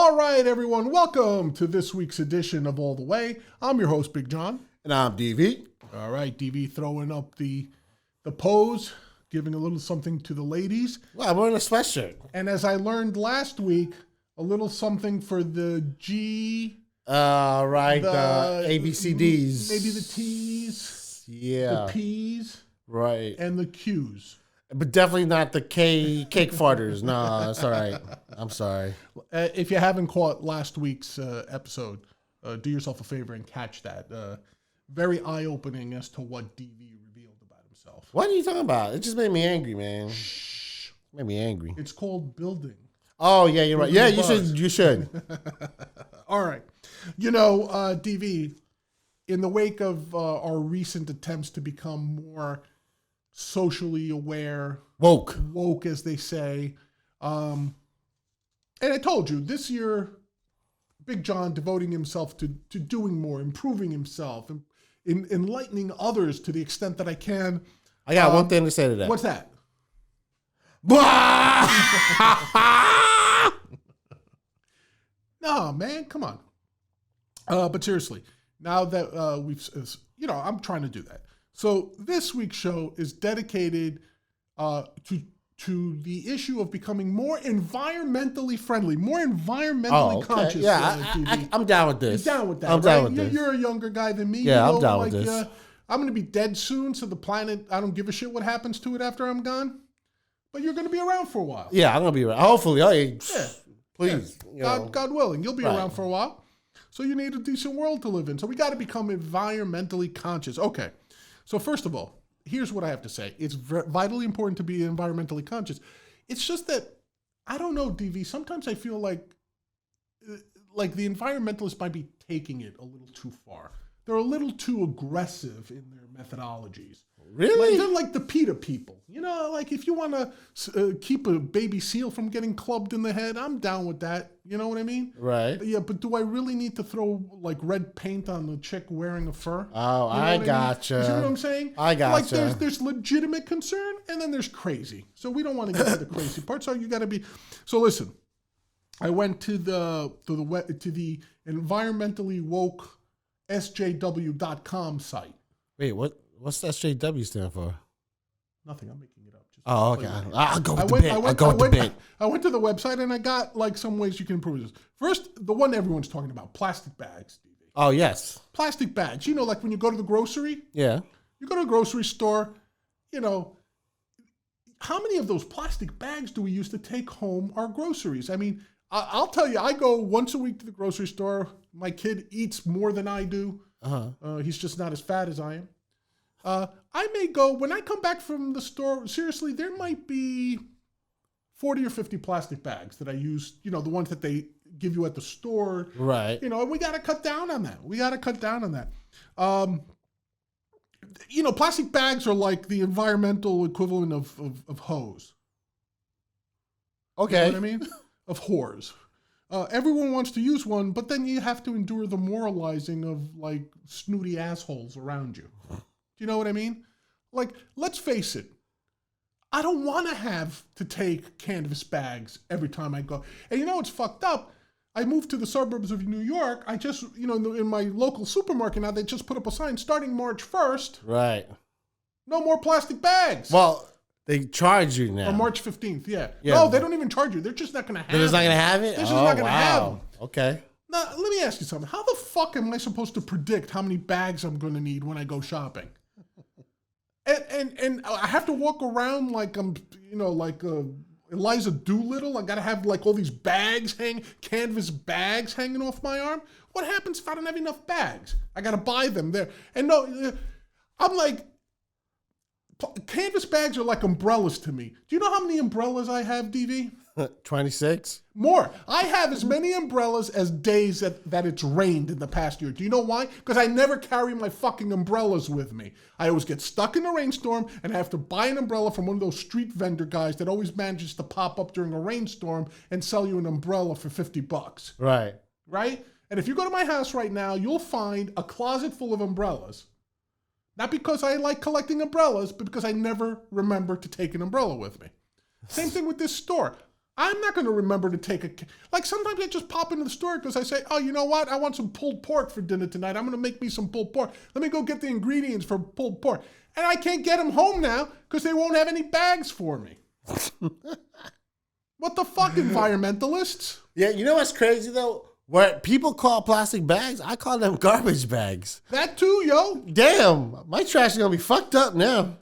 All right, everyone, welcome to this week's edition of All the Way. I'm your host, Big John. And I'm DV. All right, DV throwing up the pose, giving a little something to the ladies. Well, I'm wearing a sweatshirt. And as I learned last week, a little something for the G. Right, the ABCDs. Maybe the T's. Yeah. The P's. Right. And the Q's. But definitely not the cake farters. No, that's all right. I'm sorry. If you haven't caught last week's episode, do yourself a favor and catch that. Very eye-opening as to what DV revealed about himself. What are you talking about? It just made me angry, man. Shh. Made me angry. It's called building. Oh, yeah, you're right. Yeah, you should. All right. You know, DV, in the wake of our recent attempts to become more socially aware, woke as they say, and I told you this year, Big John devoting himself to doing more, improving himself, and enlightening others to the extent that I can. I got one thing to say to that. What's that? No, man, come on. But seriously, now that I'm trying to do that. So this week's show is dedicated to the issue of becoming more environmentally friendly, more environmentally conscious. Yeah, I'm down with this. You're down with that, I'm down with this. You're a younger guy than me. Yeah, I'm down with this. I'm going to be dead soon, so the planet, I don't give a shit what happens to it after I'm gone. But you're going to be around for a while. Yeah, I'm going to be around. Hopefully. Please. Yeah. God willing. You'll be around for a while. So you need a decent world to live in. So we got to become environmentally conscious. Okay. So first of all, here's what I have to say. It's vitally important to be environmentally conscious. It's just that, I don't know, DV, sometimes I feel like the environmentalists might be taking it a little too far. They're a little too aggressive in their methodologies. Really? They're like the PETA people. You know, like if you want to keep a baby seal from getting clubbed in the head, I'm down with that. You know what I mean? Right. Yeah, but do I really need to throw like red paint on the chick wearing a fur? Oh, I gotcha. You see what I'm saying? I gotcha. Like there's legitimate concern and then there's crazy. So we don't want to get to the crazy part. So you got to be. So listen, I went to the environmentally woke SJW.com site. Wait, what's SJW stand for? Nothing. I'm making it up. Okay. I'll go with the bit. I went to the website and I got like some ways you can improve this. First, the one everyone's talking about, plastic bags. Oh, yes. Plastic bags. You know, like when you go to the grocery. Yeah. You go to a grocery store, you know, how many of those plastic bags do we use to take home our groceries? I mean, I'll tell you, I go once a week to the grocery store. My kid eats more than I do. He's just not as fat as I am. I may go, when I come back from the store, seriously, there might be 40 or 50 plastic bags that I use, you know, the ones that they give you at the store. Right. You know, we got to cut down on that. You know, plastic bags are like the environmental equivalent of hose. Okay. You know what I mean? Of whores. Everyone wants to use one, but then you have to endure the moralizing of like snooty assholes around you. Do you know what I mean? Like, let's face it. I don't want to have to take canvas bags every time I go. And you know what's fucked up? I moved to the suburbs of New York. I just, you know, in my local supermarket now, they just put up a sign starting March 1st. Right. No more plastic bags. Well, they charge you now. On March 15th, yeah. No, they don't even charge you. They're just not going to have it. They're just not going to have it? They're just not going to have them. Okay. Now, let me ask you something. How the fuck am I supposed to predict how many bags I'm going to need when I go shopping? And I have to walk around like I'm, you know, like Eliza Doolittle. I got to have like all these canvas bags hanging off my arm. What happens if I don't have enough bags? I got to buy them there. And no, I'm like, canvas bags are like umbrellas to me. Do you know how many umbrellas I have, DV? 26? More. I have as many umbrellas as days that it's rained in the past year. Do you know why? Because I never carry my fucking umbrellas with me. I always get stuck in a rainstorm and I have to buy an umbrella from one of those street vendor guys that always manages to pop up during a rainstorm and sell you an umbrella for $50. Right. Right? And if you go to my house right now, you'll find a closet full of umbrellas. Not because I like collecting umbrellas, but because I never remember to take an umbrella with me. Same thing with this store. I'm not going to remember to take like sometimes I just pop into the store because I say, oh, you know what? I want some pulled pork for dinner tonight. I'm going to make me some pulled pork. Let me go get the ingredients for pulled pork. And I can't get them home now because they won't have any bags for me. What the fuck, environmentalists? Yeah, you know what's crazy though? What people call plastic bags, I call them garbage bags. That too, yo. Damn, my trash is gonna be fucked up now.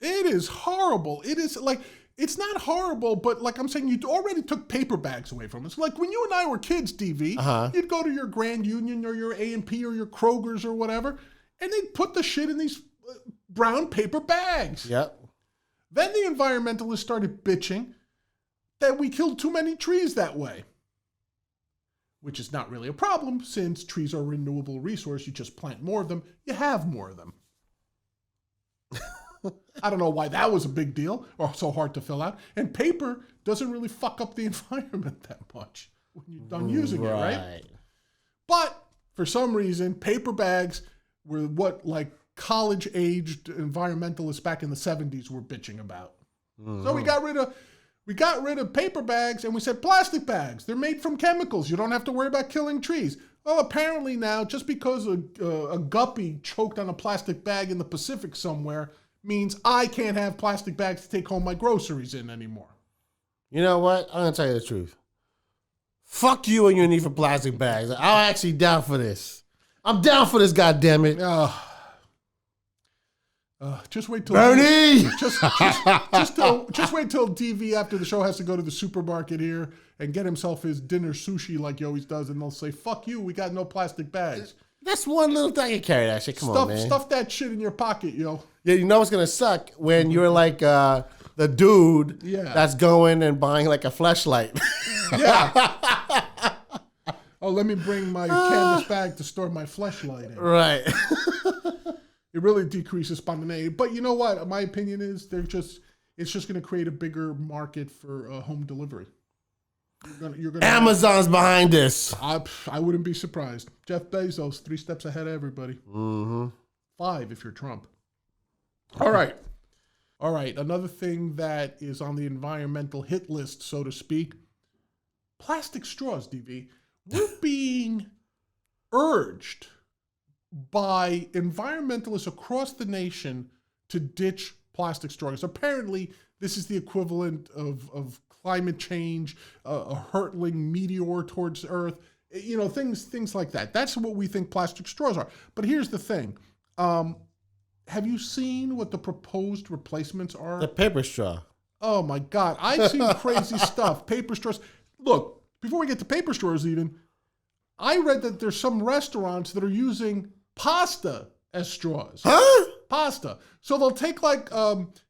It is horrible. It is like, it's not horrible, but like I'm saying, you already took paper bags away from us. Like when you and I were kids, DV, you'd go to your Grand Union or your A&P or your Kroger's or whatever, and they'd put the shit in these brown paper bags. Yep. Then the environmentalists started bitching that we killed too many trees that way. Which is not really a problem since trees are a renewable resource. You just plant more of them, you have more of them. I don't know why that was a big deal or so hard to fill out. And paper doesn't really fuck up the environment that much when you're done using it, right? But for some reason, paper bags were what like college-aged environmentalists back in the 70s were bitching about. So we got rid of paper bags and we said plastic bags. They're made from chemicals. You don't have to worry about killing trees. Well, apparently now, just because a guppy choked on a plastic bag in the Pacific somewhere means I can't have plastic bags to take home my groceries in anymore. You know what? I'm going to tell you the truth. Fuck you and your need for plastic bags. I'm actually down for this. I'm down for this, goddammit. Just wait till Bernie. Just wait till DV after the show has to go to the supermarket here and get himself his dinner sushi like he always does, and they'll say, "Fuck you, we got no plastic bags." That's one little thing. You carry that shit. Come on, man. Stuff that shit in your pocket, yo. Yeah, you know what's gonna suck when you're like the dude that's going and buying like a fleshlight. Yeah. Oh, let me bring my canvas bag to store my fleshlight in. Right. It really decreases spontaneity. But you know what? My opinion is it's just going to create a bigger market for home delivery. You're gonna Amazon's behind this. I wouldn't be surprised. Jeff Bezos, 3 steps ahead of everybody. 5 if you're Trump. All right. Another thing that is on the environmental hit list, so to speak, plastic straws, DV. We're being urged by environmentalists across the nation to ditch plastic straws. Apparently, this is the equivalent of climate change, a hurtling meteor towards Earth, things like that. That's what we think plastic straws are. But here's the thing. Have you seen what the proposed replacements are? The paper straw. Oh, my God. I've seen crazy stuff. Paper straws. Look, before we get to paper straws even, I read that there's some restaurants that are using pasta as straws. Huh? Pasta. So they'll take like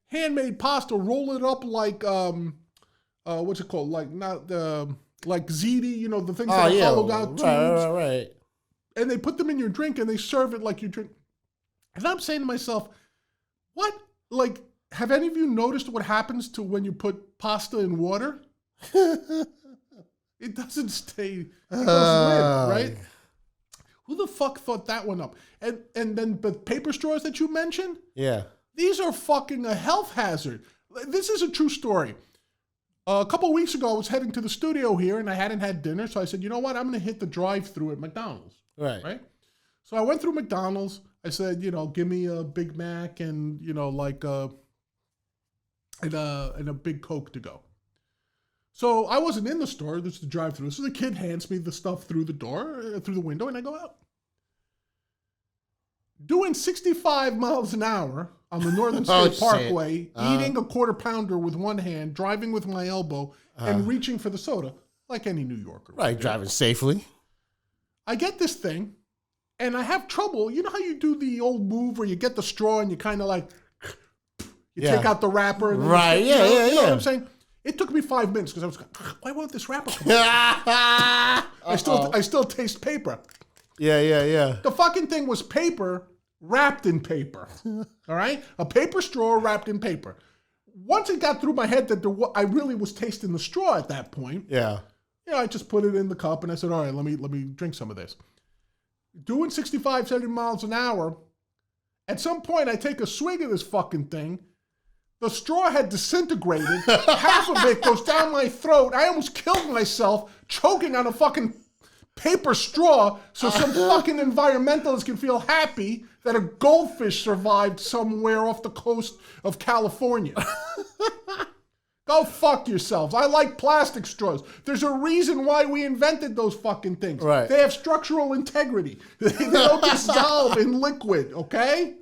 handmade pasta, roll it up like what's it called? Like not like ziti, the things that are hollowed out tubes. Right. And they put them in your drink and they serve it like you drink. And I'm saying to myself, what? Like, have any of you noticed what happens to when you put pasta in water? It doesn't stay. It goes limp, right? Who the fuck thought that one up? And then the paper straws that you mentioned? Yeah. These are fucking a health hazard. This is a true story. A couple of weeks ago, I was heading to the studio here and I hadn't had dinner. So I said, you know what? I'm going to hit the drive-thru at McDonald's. Right. So I went through McDonald's. I said, give me a Big Mac and, and a big Coke to go. So I wasn't in the store. This is the drive-thru. So the kid hands me the stuff through the window, and I go out. Doing 65 miles an hour on the Northern State Parkway, eating a quarter pounder with one hand, driving with my elbow, and reaching for the soda, like any New Yorker. Right, driving safely. I get this thing, and I have trouble. You know how you do the old move where you get the straw and you kind of like, take out the wrapper? And right, you know what I'm saying? It took me 5 minutes because I was like, why won't this wrapper come out? I still taste paper. Yeah. The fucking thing was paper wrapped in paper. All right? A paper straw wrapped in paper. Once it got through my head that I really was tasting the straw at that point. Yeah. I just put it in the cup and I said, all right, let me drink some of this. Doing 65, 70 miles an hour. At some point, I take a swig of this fucking thing. The straw had disintegrated. Half of it goes down my throat. I almost killed myself choking on a fucking paper straw so some fucking environmentalist can feel happy that a goldfish survived somewhere off the coast of California. Go fuck yourselves. I like plastic straws. There's a reason why we invented those fucking things. Right. They have structural integrity. They don't dissolve in liquid, okay?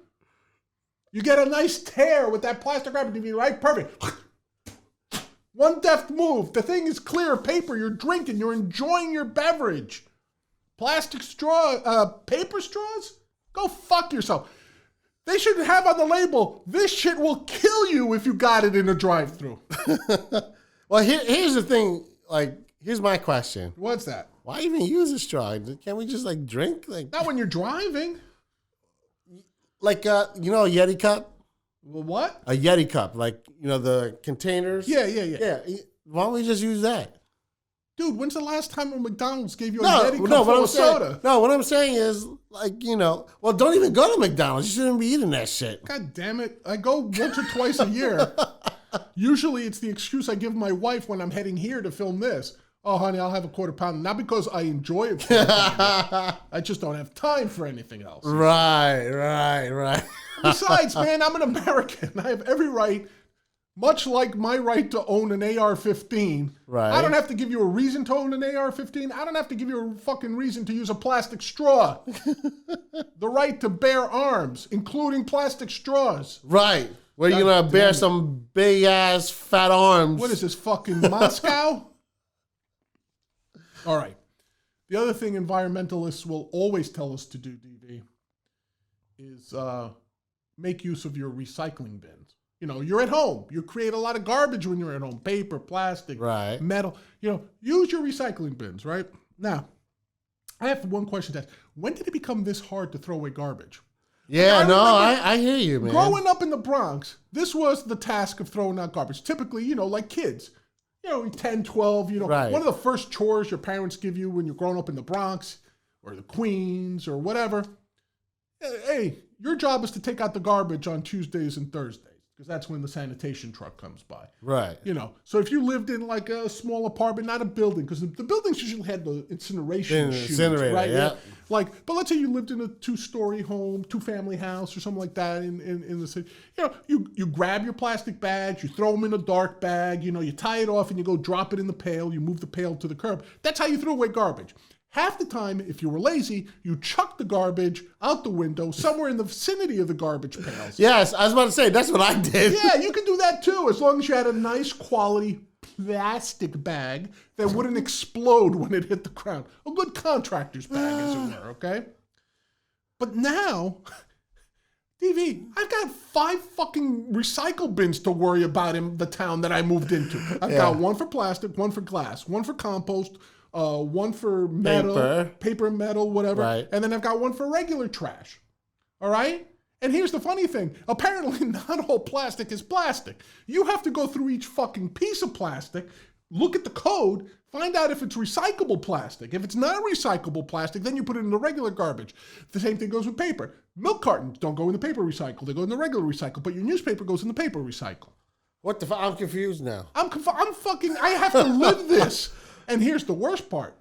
You get a nice tear with that plastic wrap, right? Perfect. One deft move. The thing is clear paper. You're drinking. You're enjoying your beverage. Plastic straw, paper straws? Go fuck yourself. They should have on the label, this shit will kill you if you got it in a drive-thru. Well, here's the thing. Like, here's my question. What's that? Why even use a straw? Can't we just, like, drink? Like, Not when you're driving. like, you know, a Yeti Cup? Well, what? A Yeti Cup. Like, you know, the containers? Yeah. Yeah. Why don't we just use that? Dude, when's the last time a McDonald's gave you a No, Yeti Cup full of soda? No, what I'm saying is, like, you know, well, don't even go to McDonald's. You shouldn't be eating that shit. God damn it. I go once or twice a year. Usually it's the excuse I give my wife when I'm heading here to film this. Oh, honey, I'll have a quarter pounder. Not because I enjoy it. I just don't have time for anything else. Right. Besides, man, I'm an American. I have every right, much like my right to own an AR-15. Right. I don't have to give you a reason to own an AR-15. I don't have to give you a fucking reason to use a plastic straw. The right to bear arms, including plastic straws. Right. Where you going to bear some big-ass fat arms. What is this, fucking Moscow? All right. The other thing environmentalists will always tell us to do, DV, is make use of your recycling bins. You know, you're at home. You create a lot of garbage when you're at home. Paper, plastic, right, metal. You know, use your recycling bins, right? Now, I have one question to ask. When did it become this hard to throw away garbage? Yeah, I hear you, man. Growing up in the Bronx, this was the task of throwing out garbage. Typically, you know, like kids. You know, 10, 12, you know, right. One of the first chores your parents give you when you're growing up in the Bronx or the Queens or whatever. Hey, your job is to take out the garbage on Tuesdays and Thursdays because that's when the sanitation truck comes by. Right. You know, so if you lived in like a small apartment, not a building, because the buildings usually had the incineration chutes, right? Yeah. Like, but let's say you lived in a 2-story home, 2-family house or something like that in the city. You know, you grab your plastic bags, you throw them in a dark bag, you know, you tie it off and you go drop it in the pail, you move the pail to the curb. That's how you throw away garbage. Half the time, if you were lazy, you chuck the garbage out the window somewhere in the vicinity of the garbage pails. Yes, I was about to say, that's what I did. Yeah, you can do that too, as long as you had a nice quality plastic bag that wouldn't explode when it hit the ground. A good contractor's bag, as it were, okay? But now, DV, I've got 5 fucking recycle bins to worry about in the town that I moved into. I've got one for plastic, one for glass, one for compost, one for metal, paper, metal, whatever. Right. And then I've got one for regular trash. All right? And here's the funny thing. Apparently, not all plastic is plastic. You have to go through each fucking piece of plastic, look at the code, find out if it's recyclable plastic. If it's not recyclable plastic, then you put it in the regular garbage. The same thing goes with paper. Milk cartons don't go in the paper recycle. They go in the regular recycle. But your newspaper goes in the paper recycle. What the fuck? I'm confused now. I'm fucking, I have to live this. And here's the worst part.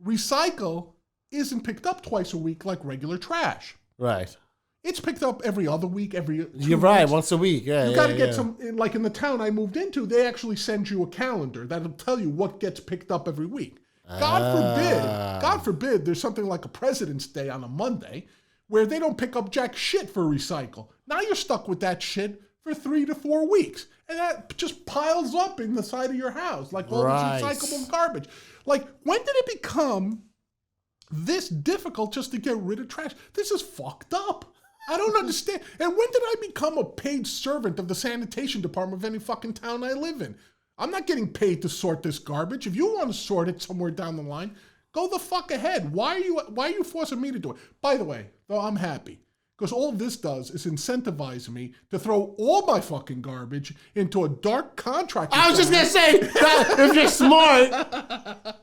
Recycle isn't picked up twice a week like regular trash. Right. It's picked up every other week, every 2 You're right, weeks. Once a week. Yeah, You got to get some, like in the town I moved into, they actually send you a calendar that'll tell you what gets picked up every week. God forbid, there's something like a President's Day on a Monday where they don't pick up jack shit for recycle. Now you're stuck with that shit for 3 to 4 weeks. And that just piles up in the side of your house, like all this recyclable garbage. Like, when did it become this difficult just to get rid of trash? This is fucked up. I don't understand. And when did I become a paid servant of the sanitation department of any fucking town I live in? I'm not getting paid to sort this garbage. If you want to sort it somewhere down the line, go the fuck ahead. Why are you forcing me to do it? By the way, though, I'm happy. Because all this does is incentivize me to throw all my fucking garbage into a dark contract. I was just going to say, if you're smart,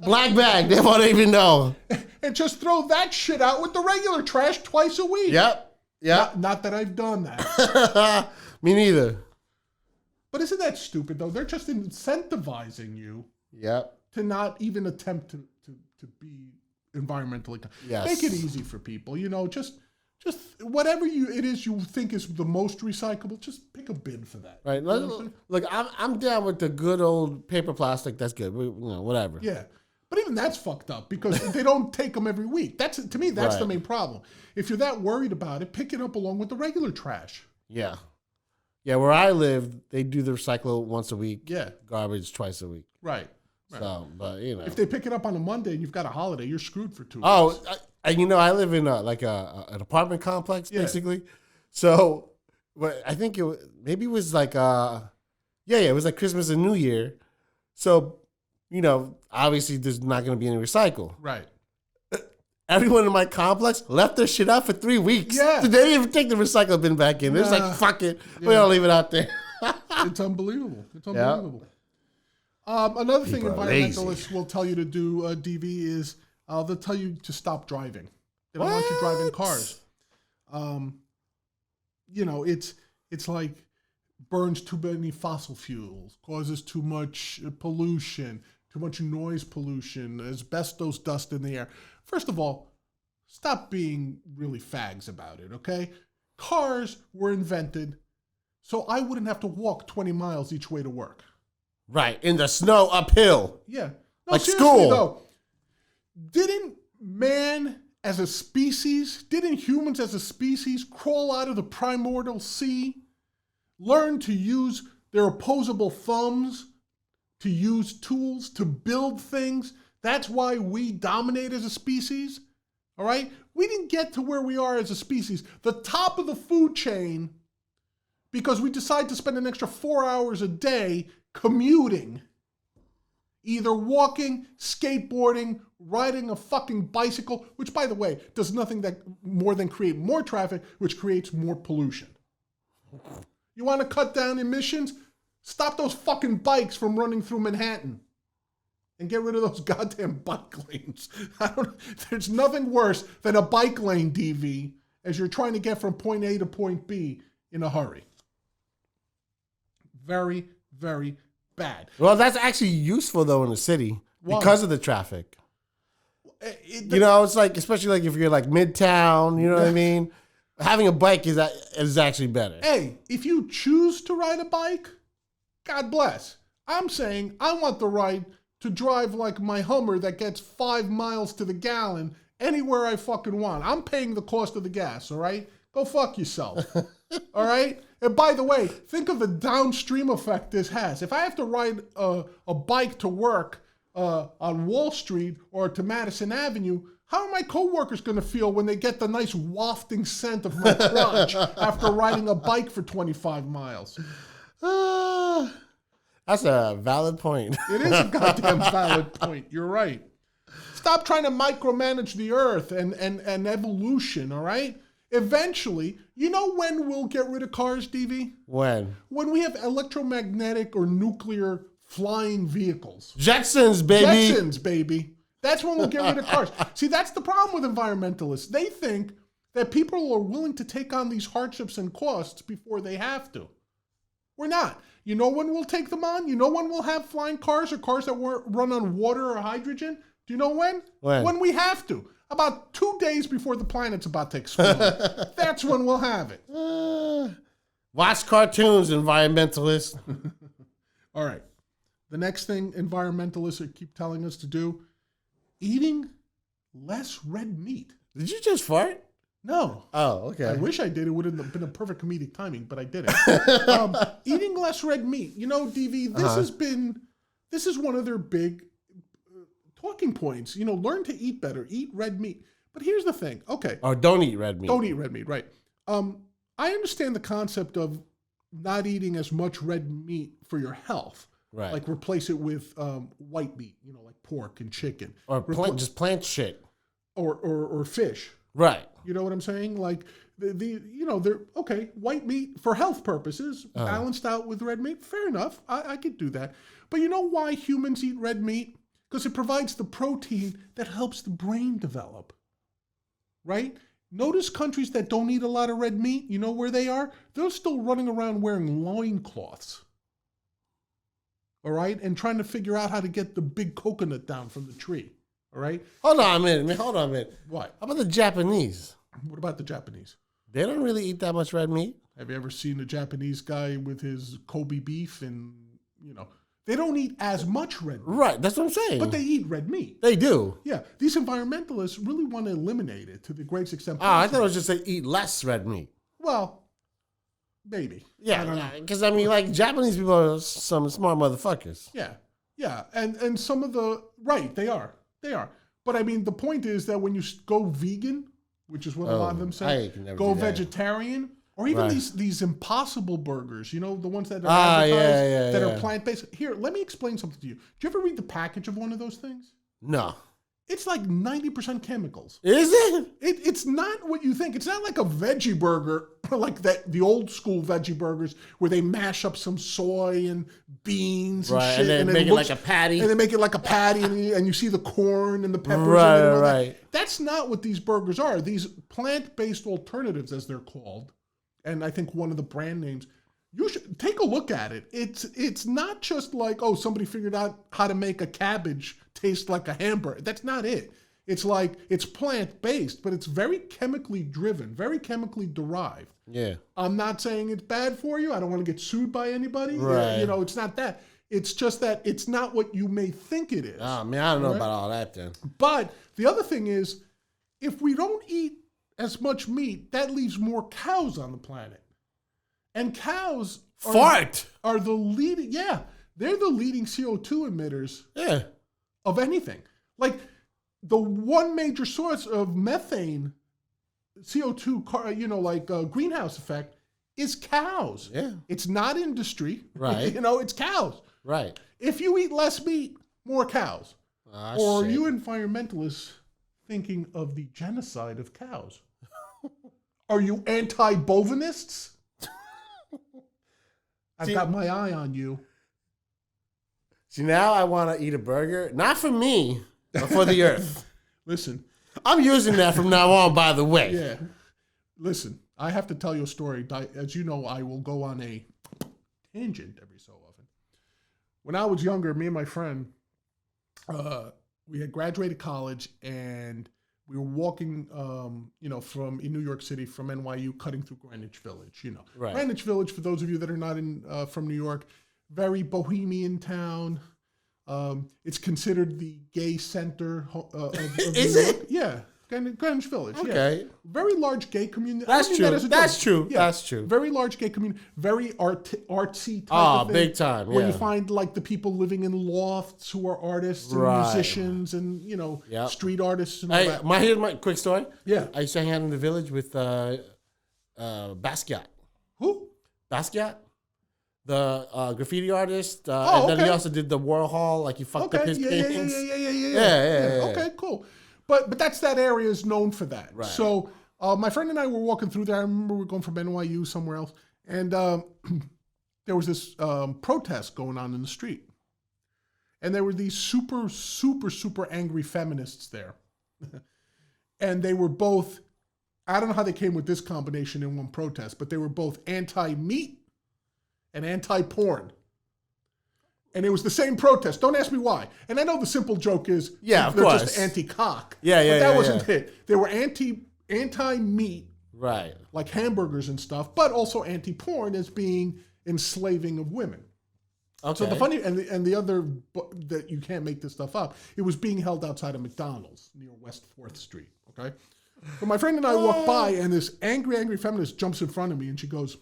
black bag, they won't even know. And just throw that shit out with the regular trash twice a week. Yep. Not that I've done that. Me neither. But isn't that stupid, though? They're just incentivizing you Yep. to not even attempt to be environmentally. Yes. Make it easy for people. Just whatever it is you think is the most recyclable, just pick a bin for that. Right. Look, I'm down with the good old paper plastic. That's good. Whatever. Yeah. But even that's fucked up because they don't take them every week. To me, that's the main problem. If you're that worried about it, pick it up along with the regular trash. Yeah. Yeah, where I live, they do the recycle once a week. Yeah. Garbage twice a week. Right. So, but if they pick it up on a Monday and you've got a holiday, you're screwed for 2 weeks. Oh, I live in an apartment complex basically. So, I think it was like it was like Christmas and New Year. So, obviously there's not going to be any recycle. Right. Everyone in my complex left their shit out for 3 weeks. Yeah. They didn't even take the recycle bin back in. They're just like, fuck it. Yeah. We don't leave it out there. It's unbelievable. Another thing environmentalists will tell you to do, DV, is they'll tell you to stop driving. They don't want you driving cars. It's like burns too many fossil fuels, causes too much pollution, too much noise pollution, asbestos dust in the air. First of all, stop being really fags about it, okay? Cars were invented so I wouldn't have to walk 20 miles each way to work. Right, in the snow uphill. Yeah. No, like seriously, school. Though, didn't humans as a species crawl out of the primordial sea, learn to use their opposable thumbs, to use tools, to build things? That's why we dominate as a species, all right? We didn't get to where we are as a species, the top of the food chain, because we decide to spend an extra 4 hours a day commuting, either walking, skateboarding, riding a fucking bicycle, which, by the way, does nothing more than create more traffic, which creates more pollution. You want to cut down emissions? Stop those fucking bikes from running through Manhattan. And get rid of those goddamn bike lanes. There's nothing worse than a bike lane, DV, as you're trying to get from point A to point B in a hurry. Very, very bad. Well, that's actually useful, though, in the city because of the traffic. It's like, especially like if you're like midtown, you know what I mean? Having a bike is actually better. Hey, if you choose to ride a bike, God bless. I'm saying I want the right to drive like my Hummer that gets 5 miles to the gallon anywhere I fucking want. I'm paying the cost of the gas, all right? Go fuck yourself, all right? And by the way, think of the downstream effect this has. If I have to ride a bike to work on Wall Street or to Madison Avenue, how are my coworkers going to feel when they get the nice wafting scent of my crotch after riding a bike for 25 miles? That's a valid point. It is a goddamn valid point. You're right. Stop trying to micromanage the earth and evolution, all right? Eventually, you know when we'll get rid of cars, DV? When? When we have electromagnetic or nuclear flying vehicles. Jetsons, baby. Jetsons, baby. That's when we'll get rid of cars. See, that's the problem with environmentalists. They think that people are willing to take on these hardships and costs before they have to. We're not. You know when we'll take them on? You know when we'll have flying cars or cars that run on water or hydrogen? Do you know when? When we have to. About 2 days before the planet's about to explode. That's when we'll have it. Watch cartoons, environmentalists. All right. The next thing environmentalists keep telling us to do, eating less red meat. Did you just fart? No. Oh, okay. I wish I did. It would have been a perfect comedic timing, but I didn't. Eating less red meat. You know, DV, this is one of their big talking points. You know, learn to eat better. Eat red meat. But here's the thing. Okay. Or don't eat red meat. Don't eat red meat, right. I understand the concept of not eating as much red meat for your health. Right. Like replace it with white meat, you know, like pork and chicken. Or just plant shit. Or fish. Right. You know what I'm saying? Like they're okay, white meat for health purposes, balanced out with red meat. Fair enough. I could do that. But you know why humans eat red meat? Because it provides the protein that helps the brain develop. Right? Notice countries that don't eat a lot of red meat, you know where they are? They're still running around wearing loincloths. all right, and trying to figure out how to get the big coconut down from the tree, all right? Hold on a minute. What? How about the Japanese? What about the Japanese? They don't really eat that much red meat. Have you ever seen a Japanese guy with his Kobe beef and, they don't eat as much red meat. Right, that's what I'm saying. But they eat red meat. They do. Yeah, these environmentalists really want to eliminate it to the greatest extent Oh, I possible. thought it was just say eat less red meat. Well, maybe. Yeah, because I mean, like Japanese people are some smart motherfuckers. Yeah, and some of the right, they are. But I mean, the point is that when you go vegan, which is what a lot of them say, go vegetarian, or even these impossible burgers, the ones that are advertised that are plant-based. Here, let me explain something to you. Do you ever read the package of one of those things? No. It's like 90% chemicals. Is it? It's not what you think. It's not like a veggie burger, like the old school veggie burgers where they mash up some soy and beans and shit. And then make it like a patty. And they make it like a patty and you see the corn and the peppers. Right. That's not what these burgers are. These plant-based alternatives, as they're called, and I think one of the brand names, you should take a look at it. It's not just like, oh, somebody figured out how to make a cabbage taste like a hamburger. That's not it. It's like, it's plant-based, but it's very chemically driven, very chemically derived. Yeah. I'm not saying it's bad for you. I don't want to get sued by anybody. Right. It's not that. It's just that it's not what you may think it is. Oh, man, I don't know about all that then. But the other thing is, if we don't eat as much meat, that leaves more cows on the planet. And cows are the leading, they're the leading CO2 emitters of anything. Like the one major source of methane, CO2, greenhouse effect is cows. Yeah. It's not industry. Right. It's cows. Right. If you eat less meat, more cows. Or are shit. you environmentalists thinking of the genocide of cows? Are you anti-bovinists? I've got my eye on you. See, now I want to eat a burger, not for me, but for the earth. Listen. I'm using that from now on, by the way. Yeah. Listen, I have to tell you a story. As you know, I will go on a tangent every so often. When I was younger, me and my friend, we had graduated college and we were walking, from in New York City, from NYU, cutting through Greenwich Village. Right. Greenwich Village, for those of you that are not from New York, very bohemian town. It's considered the gay center of Is New York. it? Yeah, Greenwich Village. Okay. Yeah. Very large gay community. That's true. That's true. Yeah. That's true. Very large gay community. Very artsy type of thing. Big time. Where Yeah. you find like the people living in lofts who are artists and musicians and street artists and all that. Here's my quick story. Yeah. I used to hang out in the village with Basquiat. Who? Basquiat, the graffiti artist, and then he also did the Warhol. Like he fucked up his paintings. Yeah. Okay, cool. But that's that area is known for that. Right. So my friend and I were walking through there. I remember we were going from NYU somewhere else, and there was this protest going on in the street, and there were these super, super, super angry feminists there, and they were both. I don't know how they came with this combination in one protest, but they were both anti-meat and anti-porn. And it was the same protest. Don't ask me why. And I know the simple joke is of they're course. just anti-cock. But that wasn't it. They were anti-meat, right, like hamburgers and stuff, but also anti-porn as being enslaving of women. Okay. So the funny and the other that you can't make this stuff up. It was being held outside of McDonald's near West 4th Street. Okay. So my friend and I walk by, and this angry feminist jumps in front of me, and she goes,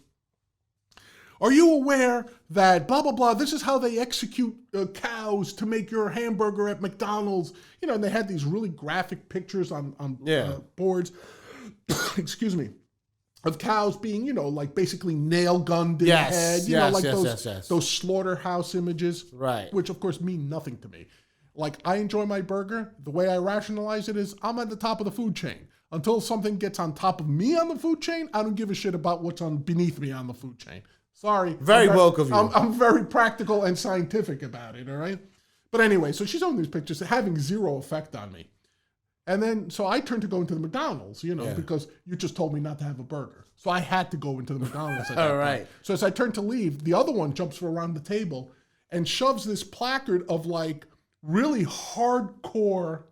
"Are you aware that blah, blah, blah, this is how they execute cows to make your hamburger at McDonald's?" And they had these really graphic pictures on boards, excuse me, of cows being, like basically nail gunned in the head. Those slaughterhouse images. Right. Which, of course, mean nothing to me. Like, I enjoy my burger. The way I rationalize it is I'm at the top of the food chain. Until something gets on top of me on the food chain, I don't give a shit about what's on beneath me on the food chain. Sorry. Very woke of you. I'm very practical and scientific about it, all right? But anyway, so she's showing these pictures having zero effect on me. And then, so I turned to go into the McDonald's, because you just told me not to have a burger. So I had to go into the McDonald's at that all right. point. So as I turned to leave, the other one jumps around the table and shoves this placard of like really hardcore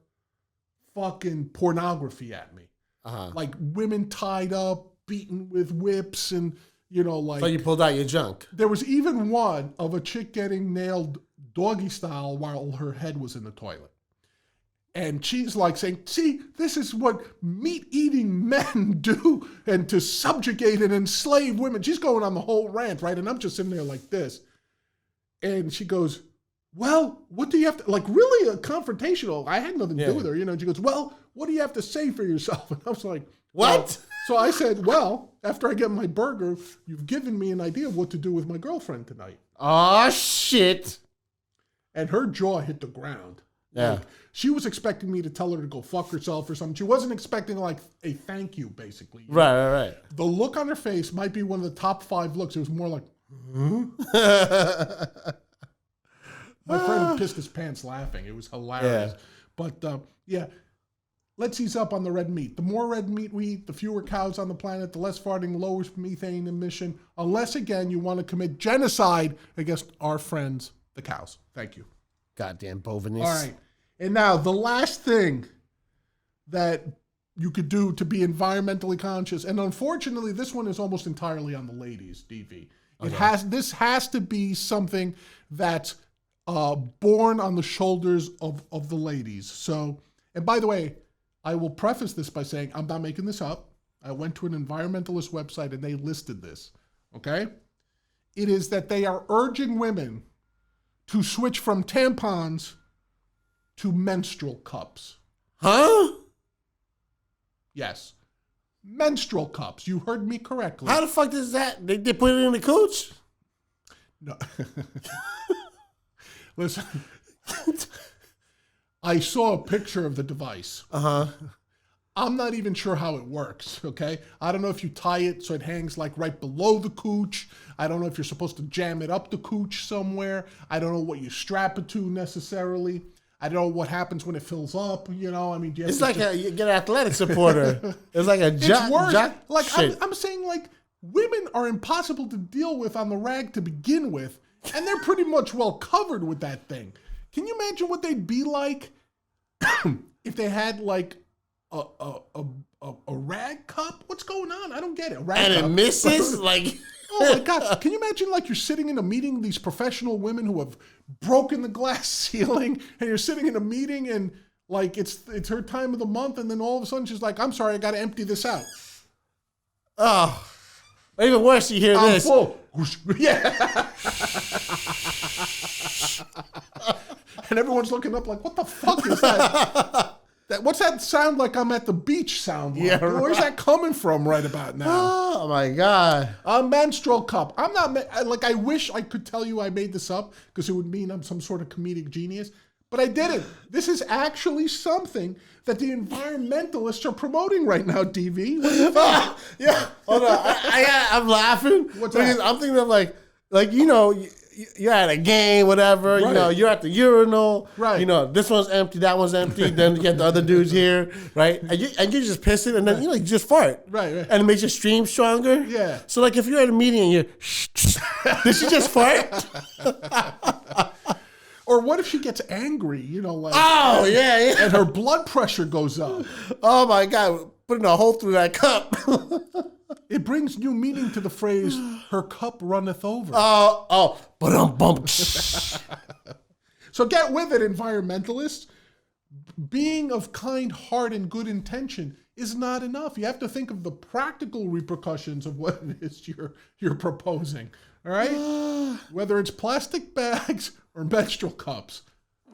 fucking pornography at me. Like women tied up, beaten with whips, and like. So you pulled out your junk. There was even one of a chick getting nailed doggy style while her head was in the toilet. And she's like saying, see, this is what meat-eating men do, and to subjugate and enslave women. She's going on the whole rant, right? And I'm just sitting there like this. And she goes, well, what do you have to, like really a confrontational. I had nothing to do with her, And she goes, well, what do you have to say for yourself? And I was like, what? Well. So I said, well, after I get my burger, you've given me an idea of what to do with my girlfriend tonight. Oh, shit. And her jaw hit the ground. Yeah. Like, she was expecting me to tell her to go fuck herself or something. She wasn't expecting like a thank you, basically. Right. The look on her face might be one of the top 5 looks. It was more like, My friend pissed his pants laughing. It was hilarious. Yeah. But let's ease up on the red meat. The more red meat we eat, the fewer cows on the planet, the less farting, lower methane emission, unless, again, you want to commit genocide against our friends, the cows. Thank you. Goddamn boviness. All right. And now the last thing that you could do to be environmentally conscious, and unfortunately, this one is almost entirely on the ladies, DV. Okay. This has to be something that's born on the shoulders of the ladies. So, and by the way, I will preface this by saying I'm not making this up. I went to an environmentalist website and they listed this. Okay? It is that they are urging women to switch from tampons to menstrual cups. Huh? Yes. Menstrual cups. You heard me correctly. How the fuck does that? They put it in the cooch? No. Listen. I saw a picture of the device. I'm not even sure how it works, okay? I don't know if you tie it so it hangs like right below the cooch. I don't know if you're supposed to jam it up the cooch somewhere. I don't know what you strap it to necessarily. I don't know what happens when it fills up, I mean, do you have it's like you get an athletic supporter. It's like a it's worse. Like I'm saying, like, women are impossible to deal with on the rag to begin with, and they're pretty much well covered with that thing. Can you imagine what they'd be like if they had like a rag cup? What's going on? I don't get it. And it misses like. Oh my God. Can you imagine like you're sitting in a meeting, these professional women who have broken the glass ceiling, and you're sitting in a meeting and like it's her time of the month, and then all of a sudden she's like, I'm sorry, I got to empty this out. Oh, even worse, you hear this. Full. Yeah. And everyone's looking up like, what the fuck is that? What's that sound like I'm at the beach sound like? Yeah, right. Where's that coming from right about now? Oh, my God. A menstrual cup. I'm not, I wish I could tell you I made this up because it would mean I'm some sort of comedic genius, but I didn't. This is actually something that the environmentalists are promoting right now, DV. What do you think? Yeah. Hold on. I'm laughing. What's that? I'm thinking of like you're at a game, whatever, right. You're at the urinal, right? This one's empty, that one's empty, then you get the other dudes here, right? And you just piss it, and then, you just fart. Right. And it makes your stream stronger. Yeah. So, like, if you're at a meeting and you're, did she just fart? Or what if she gets angry, like... Oh, yeah. And her blood pressure goes up. Oh, my God. Putting a hole through that cup. It brings new meaning to the phrase, her cup runneth over. Bump. So get with it, environmentalists. Being of kind heart and good intention is not enough. You have to think of the practical repercussions of what it is you're proposing. All right? Whether it's plastic bags or menstrual cups.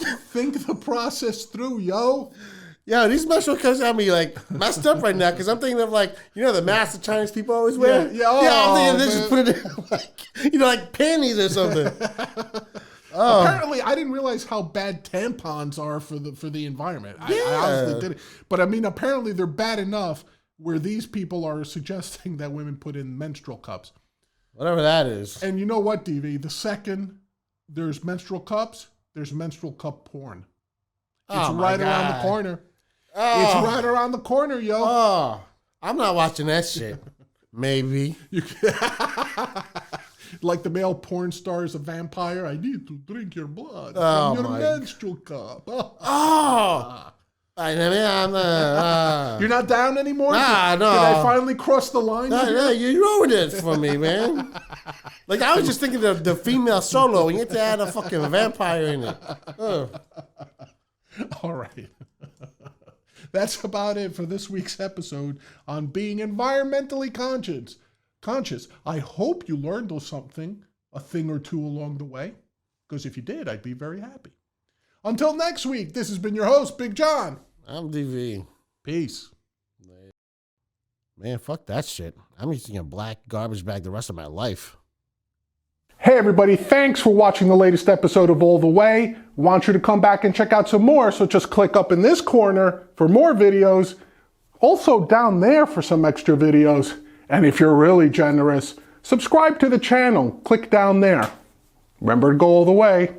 Think the process through, yo. Yo, these menstrual cups have me like messed up right now because I'm thinking of like, the mask the Chinese people always wear. Yeah. I'm thinking they just put it in like panties or something. Apparently, I didn't realize how bad tampons are for the environment. I honestly didn't. But I mean, apparently they're bad enough where these people are suggesting that women put in menstrual cups. Whatever that is. And you know what, DV? The second there's menstrual cups, there's menstrual cup porn. It's right around the corner. Oh. It's right around the corner, yo. Oh, I'm not watching that shit. Maybe. Like the male porn star is a vampire. I need to drink your blood Oh, from your my- menstrual cup. Oh! You're not down anymore? Nah, no. Did I finally cross the line? No, you ruined it for me, man. Like, I was just thinking of the female solo, and you have to add a fucking vampire in it. All right. That's about it for this week's episode on being environmentally conscious. I hope you learned something, a thing or two along the way, because if you did, I'd be very happy. Until next week, this has been your host, Big John. I'm DV. Peace. Man, fuck that shit. I'm using a black garbage bag the rest of my life. Hey everybody, thanks for watching the latest episode of All the Way. Want you to come back and check out some more, so just click up in this corner for more videos. Also down there for some extra videos. And if you're really generous, subscribe to the channel. Click down there. Remember to go all the way.